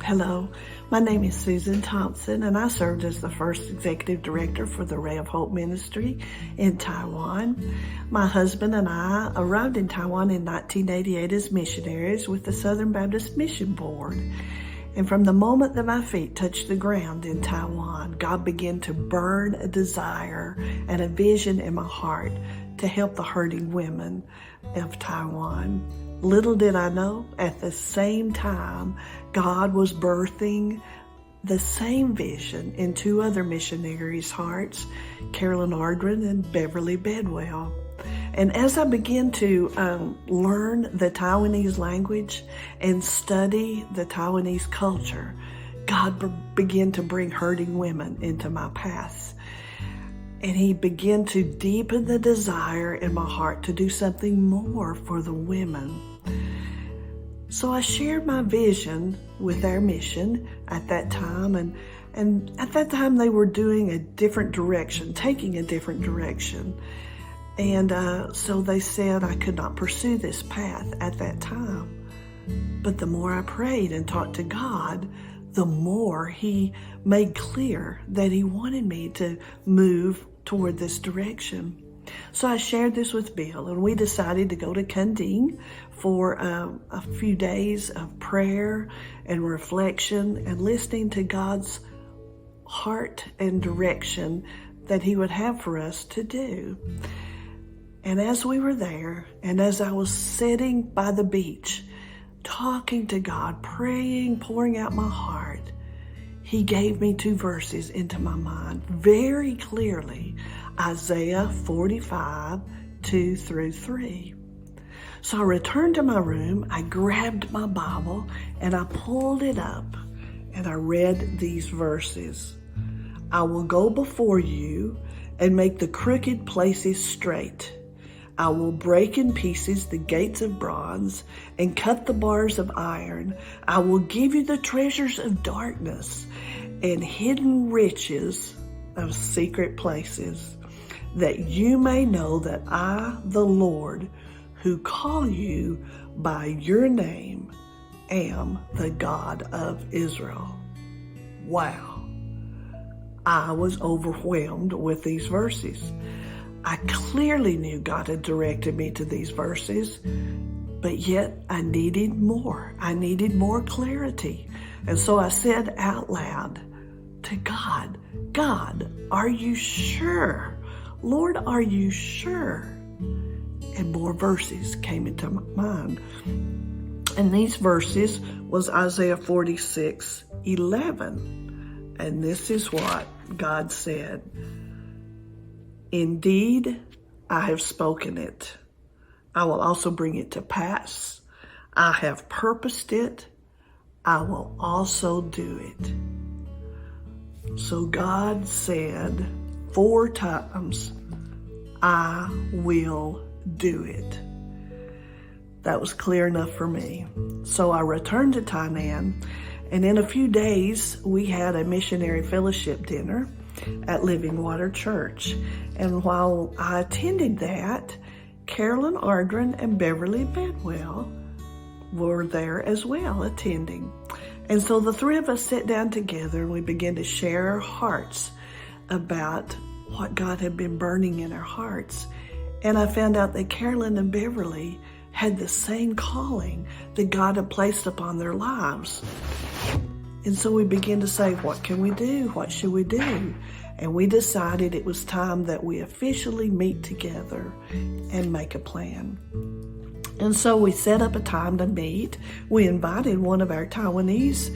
Hello, my name is Susan Thompson, and I served as the first executive director for the Ray of Hope Ministry in Taiwan. My husband and I arrived in Taiwan in 1988 as missionaries with the Southern Baptist Mission Board. And from the moment that my feet touched the ground in Taiwan, God began to burn a desire and a vision in my heart to help the hurting women of Taiwan. Little did I know, at the same time, God was birthing the same vision in two other missionaries' hearts, Carolyn Ardren and Beverly Bedwell. And as I began to learn the Taiwanese language and study the Taiwanese culture, God began to bring hurting women into my path. And he began to deepen the desire in my heart to do something more for the women. So I shared my vision with our mission at that time, and at that time they were doing a different direction, taking a different direction. And so they said I could not pursue this path at that time. But the more I prayed and talked to God, the more he made clear that he wanted me to move toward this direction. So I shared this with Bill, and we decided to go to Kunding for a few days of prayer and reflection and listening to God's heart and direction that he would have for us to do. And as we were there, and as I was sitting by the beach, talking to God, praying, pouring out my heart, he gave me two verses into my mind very clearly, Isaiah 45, 2 through 3. So I returned to my room, I grabbed my Bible, and I pulled it up, and I read these verses. I will go before you and make the crooked places straight. I will break in pieces the gates of bronze and cut the bars of iron. I will give you the treasures of darkness and hidden riches of secret places, that you may know that I, the Lord, who call you by your name, am the God of Israel. Wow. I was overwhelmed with these verses. I clearly knew God had directed me to these verses, but yet I needed more. I needed more clarity. And so I said out loud to God, God, are you sure? Lord, are you sure? And more verses came into my mind. And these verses was Isaiah 46, 11. And this is what God said. Indeed, I have spoken it. I will also bring it to pass. I have purposed it. I will also do it. So God said 4 times, I will do it. That was clear enough for me. So I returned to Tainan, and in a few days, we had a missionary fellowship dinner at Living Water Church. And while I attended that, Carolyn Ardren and Beverly Bedwell were there as well attending. And so the three of us sat down together and we began to share our hearts about what God had been burning in our hearts. And I found out that Carolyn and Beverly had the same calling that God had placed upon their lives. And so we began to say, what can we do? What should we do? And we decided it was time that we officially meet together and make a plan. And so we set up a time to meet. We invited one of our Taiwanese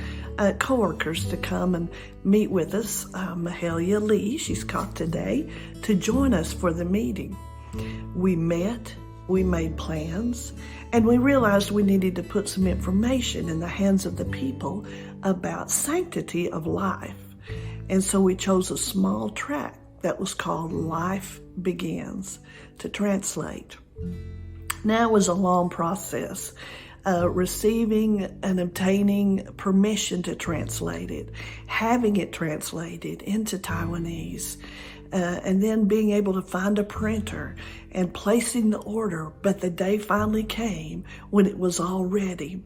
co-workers to come and meet with us, Mahalia Lee, she's caught today, to join us for the meeting. We met, we made plans, and we realized we needed to put some information in the hands of the people about sanctity of life. And so we chose a small tract that was called Life Begins to translate. Now it was a long process, receiving and obtaining permission to translate it, having it translated into Taiwanese, and then being able to find a printer and placing the order. But the day finally came when it was all ready.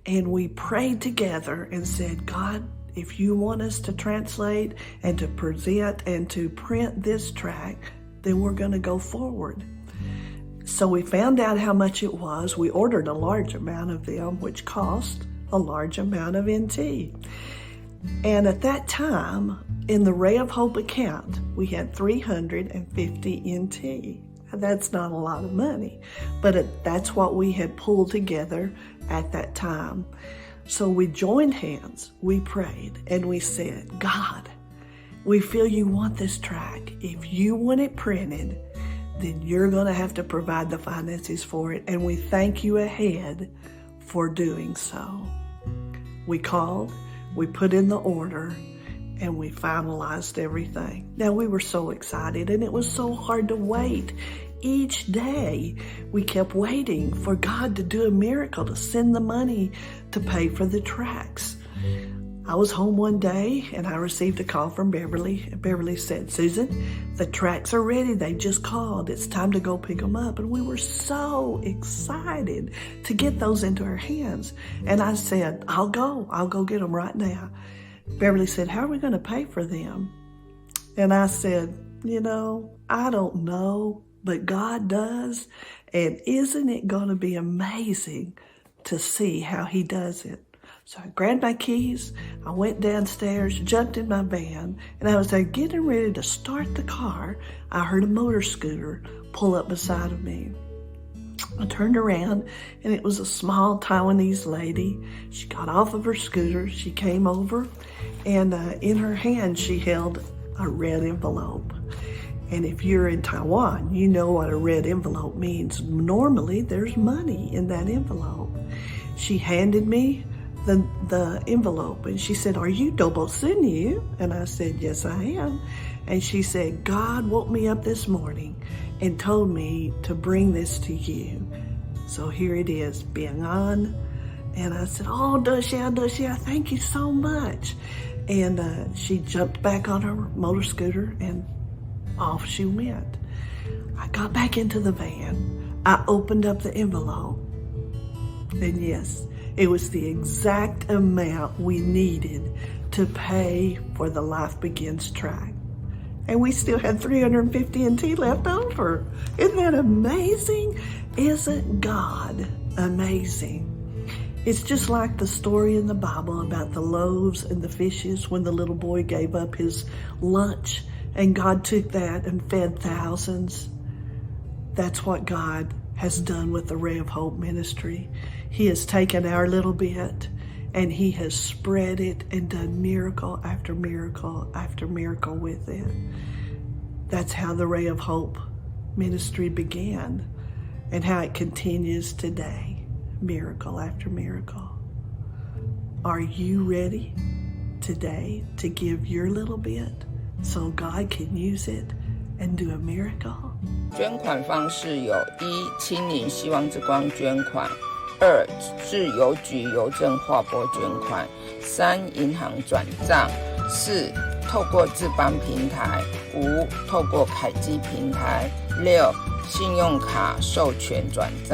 And we prayed together and said, God, if you want us to translate and to present and to print this tract, then we're going to go forward. So we found out how much it was. We ordered a large amount of them, which cost a large amount of NT. And at that time, in the Ray of Hope account, we had 350 NT. That's not a lot of money, but that's what we had pulled together at that time. So we joined hands, we prayed, and we said, God, we feel you want this tract. If you want it printed, then you're going to have to provide the finances for it, and we thank you ahead for doing so. We called, we put in the order, and we finalized everything. Now, we were so excited, and it was so hard to wait. Each day, we kept waiting for God to do a miracle, to send the money to pay for the tracts. I was home one day, and I received a call from Beverly. Beverly said, Susan, the tracts are ready. They just called. It's time to go pick them up. And we were so excited to get those into our hands. And I said, I'll go get them right now. Beverly said, how are we going to pay for them? And I said, I don't know, but God does. And isn't it going to be amazing to see how he does it? So I grabbed my keys, I went downstairs, jumped in my van, and I was there getting ready to start the car. I heard a motor scooter pull up beside of me. I turned around, and it was a small Taiwanese lady. She got off of her scooter, she came over, and in her hand she held a red envelope. And if you're in Taiwan, you know what a red envelope means. Normally, there's money in that envelope. She handed me the envelope, and she said, are you Dobo Sunyu? And I said, yes, I am. And she said, God woke me up this morning and told me to bring this to you. So here it is, Biangan. And I said, oh, Doshia, thank you so much. And she jumped back on her motor scooter, and off she went. I got back into the van. I opened up the envelope. And yes, it was the exact amount we needed to pay for the Life Begins tract. And we still had 350 NT left over. Isn't that amazing? Isn't God amazing? It's just like the story in the Bible about the loaves and the fishes when the little boy gave up his lunch and God took that and fed thousands. That's what God has done with the Ray of Hope ministry. He has taken our little bit and he has spread it and done miracle after miracle after miracle with it. That's how the Ray of Hope ministry began and how it continues today, miracle after miracle. Are you ready today to give your little bit so God can use it and do a miracle? 捐款方式有：一、亲临希望之光捐款；二、至邮局邮政划拨捐款；三、银行转账；四、透过智邦平台；五、透过凯基平台；六、信用卡授权转账。